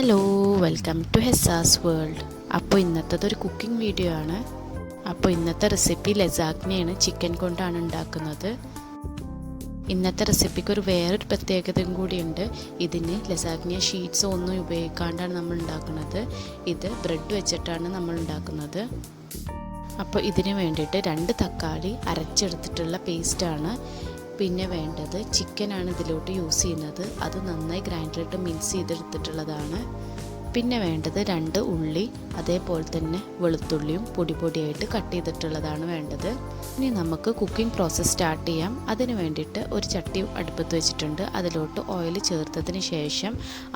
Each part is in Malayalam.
Hello, welcome to Hesa's world. അപ്പോൾ ഇന്നത്തേതൊരു കുക്കിംഗ് വീഡിയോ ആണ്. അപ്പോൾ ഇന്നത്തെ റെസിപ്പി ലസാഗ്നയാണ്, ചിക്കൻ കൊണ്ടാണ് ഉണ്ടാക്കുന്നത്. ഇന്നത്തെ റെസിപ്പിക്ക് വേറൊരു പ്രത്യേകതയും കൂടിയുണ്ട്. ഇതിന് ലസാഗ്ന ഷീറ്റ്സ് ഒന്നും ഉപയോഗിക്കാണ്ടാണ് നമ്മൾ ഉണ്ടാക്കുന്നത്. ഇത് ബ്രെഡ് വെച്ചിട്ടാണ് നമ്മൾ ഉണ്ടാക്കുന്നത്. അപ്പോൾ ഇതിന് വേണ്ടിയിട്ട് 2 തക്കാളി അരച്ചെടുത്തിട്ടുള്ള പേസ്റ്റാണ്. പിന്നെ വേണ്ടത് ചിക്കനാണ് ഇതിലോട്ട് യൂസ് ചെയ്യുന്നത്. അത് നന്നായി ഗ്രൈൻഡറിലിട്ട് മിക്സ് ചെയ്തെടുത്തിട്ടുള്ളതാണ്. പിന്നെ വേണ്ടത് 2 ഉള്ളി, അതേപോലെ തന്നെ വെളുത്തുള്ളിയും പൊടിയായിട്ട് കട്ട് ചെയ്തിട്ടുള്ളതാണ് വേണ്ടത്. ഇനി നമുക്ക് കുക്കിംഗ് പ്രോസസ്സ് സ്റ്റാർട്ട് ചെയ്യാം. അതിന് വേണ്ടിയിട്ട് ഒരു ചട്ടി അടുപ്പത്ത് വെച്ചിട്ടുണ്ട്. അതിലോട്ട് ഓയിൽ ചേർത്തതിന് ശേഷം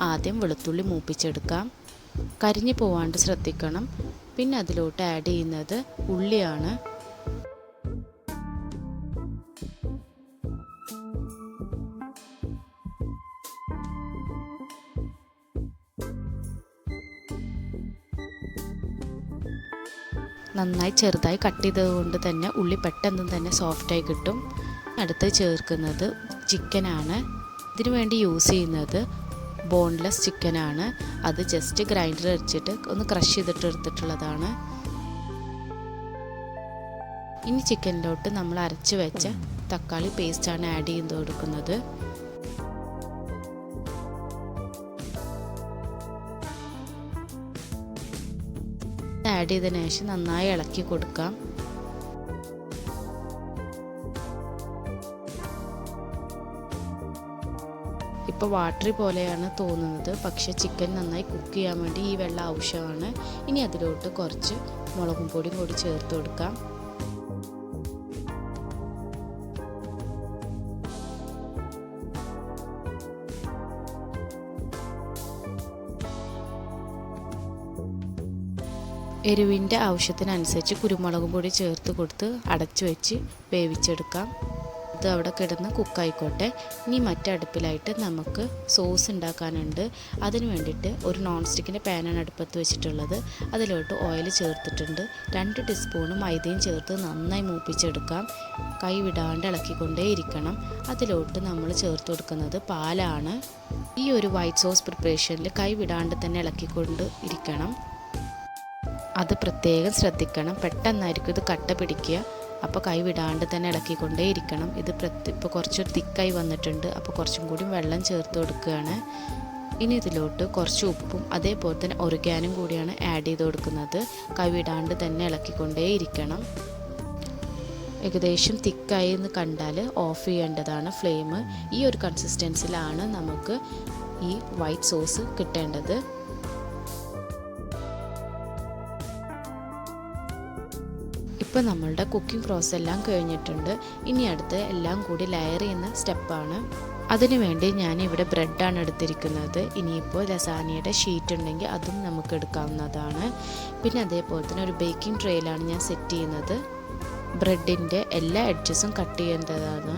ആദ്യം വെളുത്തുള്ളി മൂപ്പിച്ചെടുക്കാം. കരിഞ്ഞു പോവാണ്ട് ശ്രദ്ധിക്കണം. പിന്നെ അതിലോട്ട് ആഡ് ചെയ്യുന്നത് ഉള്ളിയാണ്. നന്നായി ചെറുതായി കട്ട് ചെയ്തതുകൊണ്ട് തന്നെ ഉള്ളി പെട്ടെന്ന് തന്നെ സോഫ്റ്റായി കിട്ടും. അടുത്ത് ചേർക്കുന്നത് ചിക്കനാണ്. ഇതിനു വേണ്ടി യൂസ് ചെയ്യുന്നത് ബോൺലെസ് ചിക്കനാണ്. അത് ജസ്റ്റ് ഗ്രൈൻഡർ അടിച്ചിട്ട് ഒന്ന് ക്രഷ് ചെയ്തിട്ട് എടുത്തിട്ടുള്ളതാണ്. ഇനി ചിക്കനിലോട്ട് നമ്മൾ അരച്ച് വെച്ച തക്കാളി പേസ്റ്റാണ് ആഡ് ചെയ്ത് കൊടുക്കുന്നത്. ആഡ് ചെയ്തതിനു ശേഷം നന്നായി ഇളക്കി കൊടുക്കാം. ഇപ്പോൾ വാട്ടറി പോലെയാണ് തോന്നുന്നത്, പക്ഷേ ചിക്കൻ നന്നായി കുക്ക് ചെയ്യാൻ വേണ്ടി ഈ വെള്ളം ആവശ്യമാണ്. ഇനി അതിലോട്ട് കുറച്ച് മുളകും പൊടിയും കൂടി ചേർത്ത് കൊടുക്കാം. എരിവിൻ്റെ ആവശ്യത്തിനനുസരിച്ച് കുരുമുളക് പൊടി ചേർത്ത് കൊടുത്ത് അടച്ചു വെച്ച് വേവിച്ചെടുക്കാം. ഇത് അവിടെ കിടന്ന് കുക്കായിക്കോട്ടെ. ഇനി മറ്റടുപ്പിലായിട്ട് നമുക്ക് സോസ് ഉണ്ടാക്കാനുണ്ട്. അതിന് വേണ്ടിയിട്ട് ഒരു നോൺ സ്റ്റിക്കിൻ്റെ പാനാണ് അടുപ്പത്ത് വെച്ചിട്ടുള്ളത്. അതിലോട്ട് ഓയിൽ ചേർത്തിട്ടുണ്ട്. 2 ടീസ്പൂൺ മൈദയും ചേർത്ത് നന്നായി മൂപ്പിച്ചെടുക്കാം. കൈ വിടാണ്ട് ഇളക്കിക്കൊണ്ടേ ഇരിക്കണം. അതിലോട്ട് നമ്മൾ ചേർത്ത് കൊടുക്കുന്നത് പാലാണ്. ഈ ഒരു വൈറ്റ് സോസ് പ്രിപ്പറേഷനിൽ കൈ വിടാണ്ട് തന്നെ ഇളക്കിക്കൊണ്ട് ഇരിക്കണം. അത് പ്രത്യേകം ശ്രദ്ധിക്കണം. പെട്ടെന്നായിരിക്കും ഇത് കട്ട പിടിക്കുക. അപ്പോൾ കൈ വിടാണ്ട് തന്നെ ഇളക്കിക്കൊണ്ടേ ഇരിക്കണം. ഇത് ഇപ്പോൾ കുറച്ചൊരു തിക്കായി വന്നിട്ടുണ്ട്. അപ്പോൾ കുറച്ചും കൂടി വെള്ളം ചേർത്ത് കൊടുക്കുകയാണ്. ഇനി ഇതിലോട്ട് കുറച്ച് ഉപ്പും അതേപോലെ തന്നെ ഒറിഗാനും കൂടിയാണ് ആഡ് ചെയ്ത് കൊടുക്കുന്നത്. കൈ വിടാണ്ട് തന്നെ ഇളക്കിക്കൊണ്ടേ ഇരിക്കണം. ഏകദേശം തിക്കായി എന്ന് കണ്ടാൽ ഓഫ് ചെയ്യേണ്ടതാണ് ഫ്ലെയിം. ഈ ഒരു കൺസിസ്റ്റൻസിലാണ് നമുക്ക് ഈ വൈറ്റ് സോസ് കിട്ടേണ്ടത്. ഇപ്പോൾ നമ്മളുടെ കുക്കിംഗ് പ്രോസസ് എല്ലാം കഴിഞ്ഞിട്ടുണ്ട്. ഇനി അടുത്ത് എല്ലാം കൂടി ലെയർ ചെയ്യുന്ന സ്റ്റെപ്പാണ്. അതിനുവേണ്ടി ഞാനിവിടെ ബ്രെഡാണ് എടുത്തിരിക്കുന്നത്. ഇനിയിപ്പോൾ ലസാനിയുടെ ഷീറ്റ് ഉണ്ടെങ്കിൽ അതും നമുക്ക് എടുക്കാവുന്നതാണ്. പിന്നെ അതേപോലെ തന്നെ ഒരു ബേക്കിംഗ് ട്രേയിലാണ് ഞാൻ സെറ്റ് ചെയ്യുന്നത്. ബ്രെഡിൻ്റെ എല്ലാ എഡ്ജസും കട്ട് ചെയ്യേണ്ടതാണ്.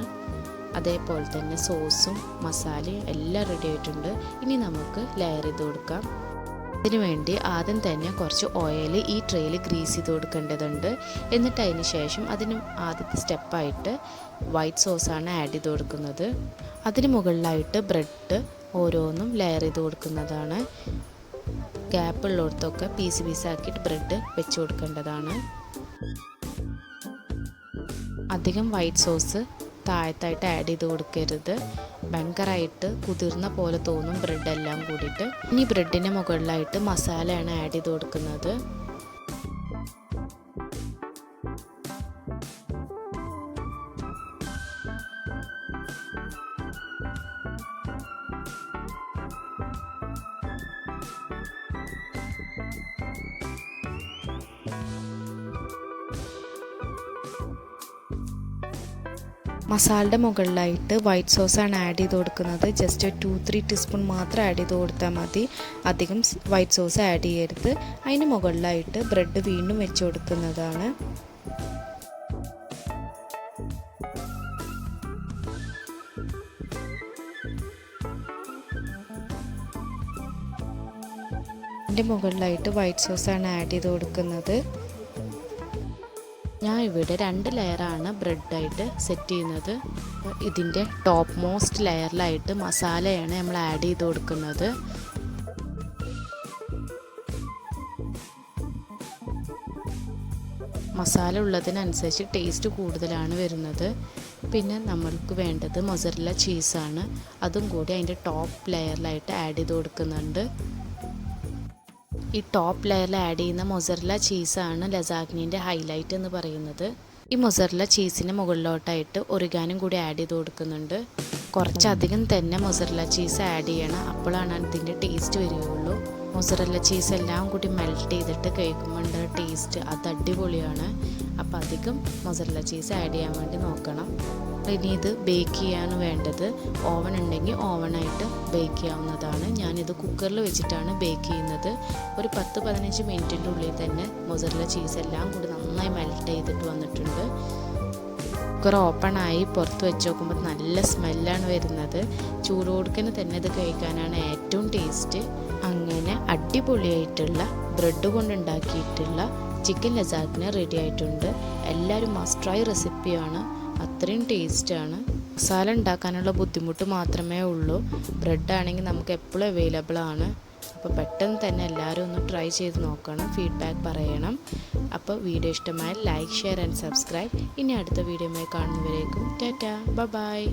അതേപോലെ തന്നെ സോസും മസാലയും എല്ലാം റെഡി ആയിട്ടുണ്ട്. ഇനി നമുക്ക് ലെയർ ചെയ്ത് കൊടുക്കാം. അതിനുവേണ്ടി ആദ്യം തന്നെ കുറച്ച് ഓയിൽ ഈ ട്രേയിൽ ഗ്രീസ് ചെയ്ത് കൊടുക്കേണ്ടതുണ്ട്. എന്നിട്ട് അതിന് ശേഷം അതിന് ആദ്യത്തെ സ്റ്റെപ്പായിട്ട് വൈറ്റ് സോസാണ് ആഡ് ചെയ്ത് കൊടുക്കുന്നത്. അതിന് മുകളിലായിട്ട് ബ്രെഡ് ഓരോന്നും ലെയർ ചെയ്ത് കൊടുക്കുന്നതാണ്. ഗ്യാപ്പുള്ളിടത്തൊക്കെ പീസാക്കിയിട്ട് ബ്രെഡ് വെച്ച് കൊടുക്കേണ്ടതാണ്. അധികം വൈറ്റ് സോസ് താഴത്തായിട്ട് ആഡ് ചെയ്ത് കൊടുക്കരുത്. ഭയങ്കരമായിട്ട് കുതിർന്ന പോലെ തോന്നും ബ്രെഡ് എല്ലാം കൂടിയിട്ട്. ഇനി ബ്രെഡിൻ്റെ മുകളിലായിട്ട് മസാലയാണ് ആഡ് ചെയ്ത് കൊടുക്കുന്നത്. മസാലയുടെ മുകളിലായിട്ട് വൈറ്റ് സോസാണ് ആഡ് ചെയ്ത് കൊടുക്കുന്നത്. ജസ്റ്റ് 2-3 ടീസ്പൂൺ മാത്രം ആഡ് ചെയ്ത് കൊടുത്താൽ മതി. അധികം വൈറ്റ് സോസ് ആഡ് ചെയ്യരുത്. അതിന് മുകളിലായിട്ട് ബ്രെഡ് വീണ്ടും വെച്ച് കൊടുക്കുന്നതാണ്. അതിൻ്റെ മുകളിലായിട്ട് വൈറ്റ് സോസാണ് ആഡ് ചെയ്ത് കൊടുക്കുന്നത്. ഞാൻ ഇവിടെ 2 ലെയറാണ് ബ്രെഡായിട്ട് സെറ്റ് ചെയ്യുന്നത്. ഇതിൻ്റെ ടോപ്പ് മോസ്റ്റ് ലെയറിലായിട്ട് മസാലയാണ് നമ്മൾ ആഡ് ചെയ്ത് കൊടുക്കുന്നത്. മസാല ഉള്ളതിനനുസരിച്ച് ടേസ്റ്റ് കൂടുതലാണ് വരുന്നത്. പിന്നെ നമ്മൾക്ക് വേണ്ടത് മൊസറല്ല ചീസാണ്. അതും കൂടി അതിൻ്റെ ടോപ്പ് ലെയറിലായിട്ട് ആഡ് ചെയ്ത് കൊടുക്കുന്നുണ്ട്. ഈ ടോപ്പ് ലെയറിൽ ആഡ് ചെയ്യുന്ന മൊസറല്ല ചീസാണ് ലസാഗ്നീൻ്റെ ഹൈലൈറ്റ് എന്ന് പറയുന്നത്. ഈ മൊസറല്ല ചീസിന് മുകളിലോട്ടായിട്ട് ഒറിഗാനും കൂടി ആഡ് ചെയ്ത് കൊടുക്കുന്നുണ്ട്. കുറച്ചധികം തന്നെ മൊസറല്ല ചീസ് ആഡ് ചെയ്യണം, അപ്പോഴാണ് അതിൻ്റെ ടേസ്റ്റ് വരികയുള്ളൂ. മൊസറല്ല ചീസ് എല്ലാം കൂടി മെൽറ്റ് ചെയ്തിട്ട് കഴിക്കുമ്പോൾ ടേസ്റ്റ് അത് അടിപൊളിയാണ്. അപ്പോൾ അധികം മൊസറല്ല ചീസ് ആഡ് ചെയ്യാൻ വേണ്ടി നോക്കണം. ഇനി ഇത് ബേക്ക് ചെയ്യാണ് വേണ്ടത്. ഓവൻ ഉണ്ടെങ്കിൽ ഓവനായിട്ട് ബേക്ക് ചെയ്യാവുന്നതാണ്. ഞാനിത് കുക്കറിൽ വെച്ചിട്ടാണ് ബേക്ക് ചെയ്യുന്നത്. ഒരു 10-15 മിനിറ്റിൻ്റെ ഉള്ളിൽ തന്നെ മൊസറല്ല ചീസ് എല്ലാം കൂടി നന്നായി മെൽറ്റ് ചെയ്തിട്ട് വന്നിട്ടുണ്ട്. കുക്കർ ഓപ്പണായി പുറത്ത് വെച്ച് നോക്കുമ്പോൾ നല്ല സ്മെല്ലാണ് വരുന്നത്. ചൂടോടുക്കന് തന്നെ ഇത് കഴിക്കാനാണ് ഏറ്റവും ടേസ്റ്റ്. അങ്ങനെ അടിപൊളിയായിട്ടുള്ള ബ്രെഡ് കൊണ്ടുണ്ടാക്കിയിട്ടുള്ള ചിക്കൻ ലസാഗ്ന റെഡി ആയിട്ടുണ്ട്. എല്ലാവരും മസ്റ്റ് ട്രൈ റെസിപ്പിയാണ്, അത്രയും ടേസ്റ്റാണ്. മസാല ഉണ്ടാക്കാനുള്ള ബുദ്ധിമുട്ട് മാത്രമേ ഉള്ളൂ. ബ്രെഡ് ആണെങ്കിൽ നമുക്ക് എപ്പോഴും അവൈലബിൾ ആണ്. അപ്പോൾ പെട്ടെന്ന് തന്നെ എല്ലാവരും ഒന്ന് ട്രൈ ചെയ്ത് നോക്കണം, ഫീഡ്ബാക്ക് പറയണം. അപ്പോൾ വീഡിയോ ഇഷ്ടമായ ലൈക്ക്, ഷെയർ ആൻഡ് സബ്സ്ക്രൈബ്. ഇനി അടുത്ത വീഡിയോയുമായി കാണുന്നവരേക്കും ടാറ്റാ, ബൈ.